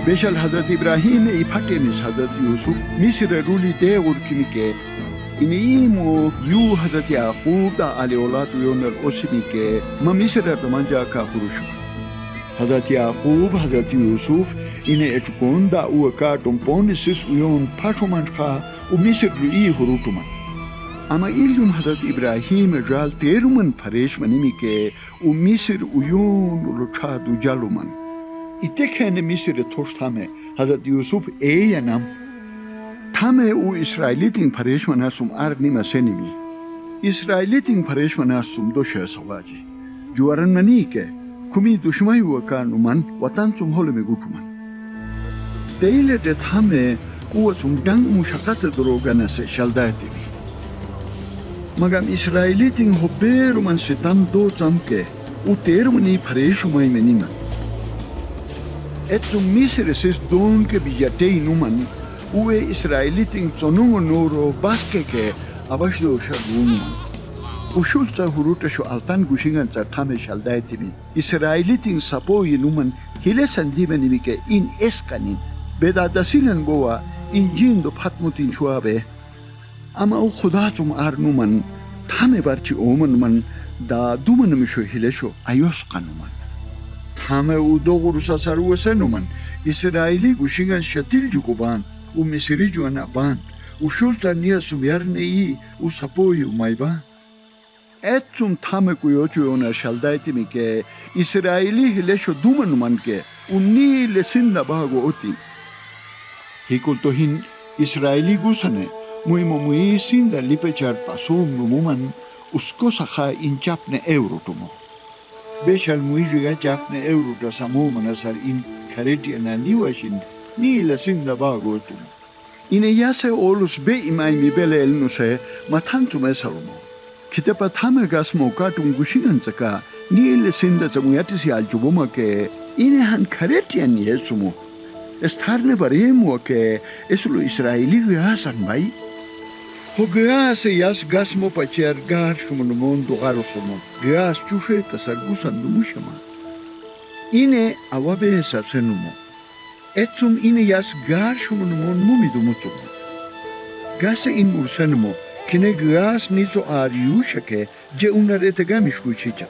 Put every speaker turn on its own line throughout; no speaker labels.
बेशल हजरत इब्राहिम इफाटेनिस हजरत यूसुफ मिस्र रूली दे उर्किमी के इनीमो यू हजरत याकूब दा आले औलाद योनर ओसिमी के मिस्र दमंजा का हुरुशु हजरत याकूब हजरत यूसुफ इने एचकोंदा उका टोम्पोनिसिस उयोन पाशुमान खा उ मिस्र रुई हुरुटुमान ama ilyum Hazret İbrahim jal teruman faresh manimi ke u Misir uyun ulochadu jaluman. İtekene Misir toştame Hazret Yusuf eyanam. Tame u İsrailitin faresh manasum arnima senimi. İsrailitin faresh manasum doşa savaji. Juaran manike kumi düşmayu akanuman vatan sum holme gutuman. Teile de tame u sum dang mushakat drogana se shaldati. Magam İsrailitin hobberuman setan do zamke utermani fareshumai menima. Etum misreses donke bijatei numan ue İsrailitin sonungo noro baskeke abashdo shagunuman. Ushulta huruta sho altan gushingan tame shaldaitimi. İsrailitin sapoyi numan hilesan dimenimike in eskanin bedadasinan goa in jindo patmutin shuabe. Ama o khudatum arnuman tame barchi omanman da dumanamisho hilesho ayosqanuman tame u dogurusa saruesenuman İsraili gushingan shatil jukuban u misiri juanaban u shulta nia subyarnei u sapoyu mayba etum tame kuyochu ona shaldaitimi ke İsraili hilesho dumanuman ke unni lesinda bago oti hikultohin İsraili gusane muy sinda lipechar pasum numuman usko saha inchapne euro tumo. Beshal muy riga chapne euro da samuman asar in karetiana niwashin ni la sinda bago tumo. Ine yase olus be imai mi bele elnuse matantu mesarumo. Kitepa tame gasmo katum gushinan saka ni la sinda samuyati si aljubuma ke ine han karetian yesumo. Estarne baremo ke esulu Israeli gasan bai. Hogeas yas gasmo pacher gar shumon dogarosomo. Gas chufe tasargusan dumushama. Ine awabe sasenumo. Etum ine yas gar shumon mumidumutumo. Gase in ursanumo. Kine gas nizo ariushake je unaretegamishkuchicha.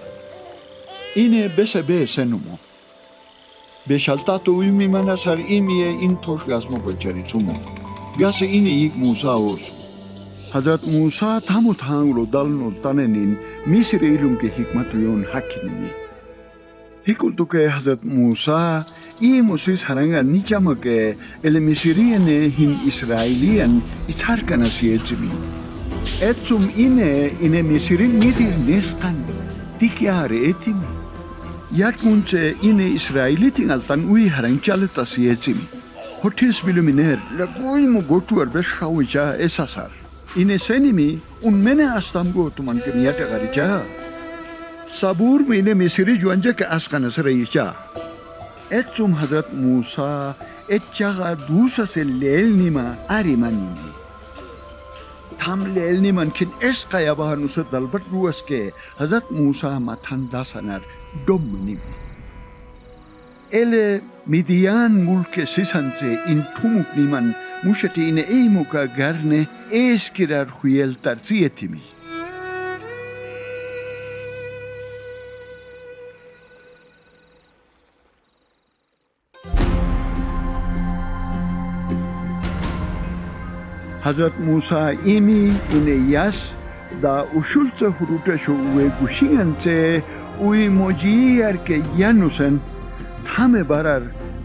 Ine besebe senumo. Beshaltato imi manasar imie intosh gasmo pacheritumo. Gase ine ik musaos. Hazrat Musa tamu thanglo dalno tanenin Misri ilum ke hikmatuyon hakinimi. Hikultuke Hazrat Musa I Moses haranga nichamake ele Misriene hin Israelian icharkana sietsimi. Etum ine Misri nidi neskan tikyare etimi. Yakmunche ine Israelitin altan ui harangchaleta sietsimi. Hotis biluminer lagui mo gotu arbeshawicha esasar. Ine senimi un mene astamgo tuman ke miyata garicha. Sabur mine misiri juanja ke askana saraycha. Etum Hazrat Musa etchaga dusa se lelnima arimanini. Tam lelniman kin eskaya bahanusa dalbat ruas ke Hazrat Musa matanda sanar domnim. Ele Midian mulke sisante in tumuk niman mushati ine eimuka garne eskirar huyel tarzietimi. Hazrat Musa imi ine yas da ushulta huruta shu ue gushingante ui mojiyar ke yanusen tame barar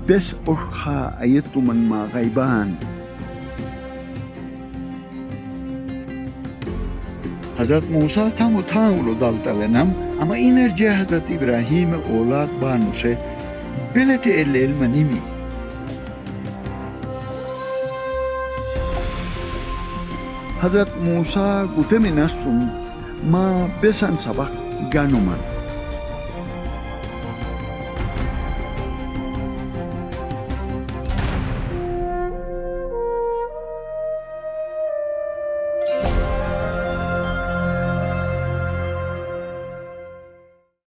bes oshha ayetuman ma gaiban. Hazrat Musa tamu tağulu daltalenam ama inerce Hazrat İbrahim oğlat banuse belete elle elmanimi. Hazrat Musa gutemi nasum ma besan sabak ganuman.